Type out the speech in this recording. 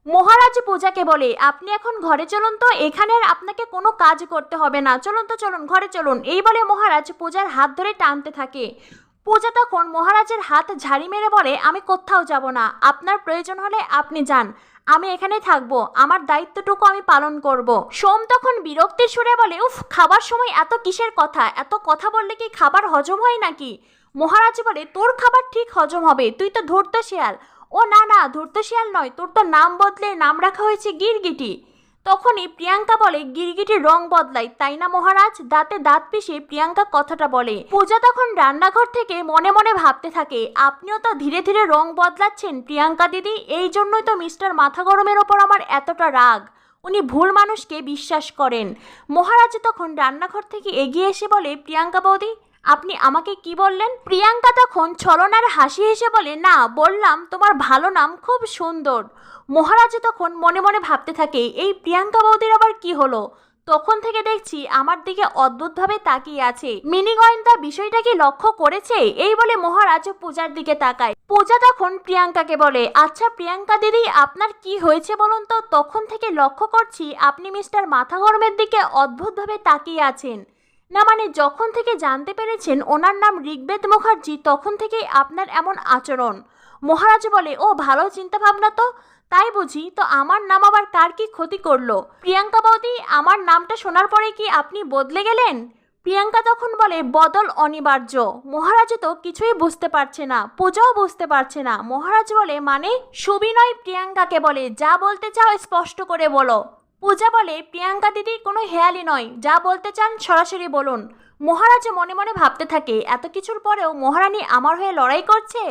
মহারাজ পূজাকে বলে, আপনি এখন ঘরে চলুন তো, এখানে আর আপনাকে কোনো কাজ করতে হবে না, চলুন তো চলুন, ঘরে চলুন। এই বলে মহারাজ পূজার হাত ধরে টানতে থাকে। পূজা তখন মহারাজের হাত ঝাড়ি মেরে বলে, আমি কোথাও যাব না, আপনার প্রয়োজন হলে আপনি যান, আমি এখানে থাকবো, আমার দায়িত্বটুকু আমি পালন করব। সোম তখন বিরক্তির সুরে বলে, উফ, খাবার সময় এত কিসের কথা, এত কথা বললে কি খাবার হজম হয় নাকি? মহারাজ বলে, তোর খাবার ঠিক হজম হবে, তুই তো ধূর্ত শিয়াল। ও না না, ধূর্ত শিয়াল নয়, তোর তো নাম বদলে নাম রাখা হয়েছে গিরগিটি। তখনই প্রিয়াঙ্কা বলে, গিরগিটির রং বদলাই তাই না মহারাজ? দাঁতে দাঁত পিষে প্রিয়াঙ্কা কথাটা বলে। পূজা তখন রান্নাঘর থেকে মনে মনে ভাবতে থাকে, আপনিও তো ধীরে ধীরে রং বদলাচ্ছেন প্রিয়াঙ্কা দিদি, এই জন্যই তো মিস্টার মাথা গরমের ওপর আমার এতটা রাগ, উনি ভুল মানুষকে বিশ্বাস করেন। মহারাজ তখন রান্নাঘর থেকে এগিয়ে এসে বলে, প্রিয়াঙ্কা বৌদি, আপনি আমাকে কি বললেন? প্রিয়াঙ্কা তখন ছলনার হাসি হেসে বলে, না, বললাম তোমার ভালো নাম খুব সুন্দর। মহারাজ তখন মনে মনে ভাবতে থাকে, এই প্রিয়াঙ্কা বৌদির আবার কি হলো? তখন থেকে দেখছি আমার দিকে অদ্ভুতভাবে তাকিয়ে আছে, মিনি গোয়েন্দা বিষয়টা কি লক্ষ্য করেছে? এই বলে মহারাজ পূজার দিকে তাকায়। পূজা তখন প্রিয়াঙ্কাকে বলে, আচ্ছা প্রিয়াঙ্কা দিদি, আপনার কি হয়েছে বলুন তো? তখন থেকে লক্ষ্য করছি আপনি মিস্টার মাথা গরমের দিকে অদ্ভুতভাবে তাকিয়ে আছেন। না মানে যখন থেকে জানতে পেরেছেন ওনার নাম ঋগ্বেদ মুখার্জি, তখন থেকেই আপনার এমন আচরণ। মহারাজ বলে, ও ভালো চিন্তা ভাবনা তো, তাই বুঝি? তো আমার নাম আবার কার কি ক্ষতি করলো? প্রিয়াঙ্কা বৌদি, আমার নামটা শোনার পরে কি আপনি বদলে গেলেন? প্রিয়াঙ্কা তখন বলে, বদল অনিবার্য। মহারাজ তো কিছুই বুঝতে পারছে না, পূজাও বুঝতে পারছে না। মহারাজ বলে, মানে? সুবিনয় প্রিয়াঙ্কাকে বলে, যা বলতে চাও স্পষ্ট করে বলো। পূজা বলে, প্রিয়াঙ্কা দিদি কোনো হেয়ালি নয়, যা বলতে চান সরাসরি বলুন। মহারাজ মনে মনে ভাবতে থাকে, এত কিছুর পরেও মহারানী আমার হয়ে লড়াই করছে।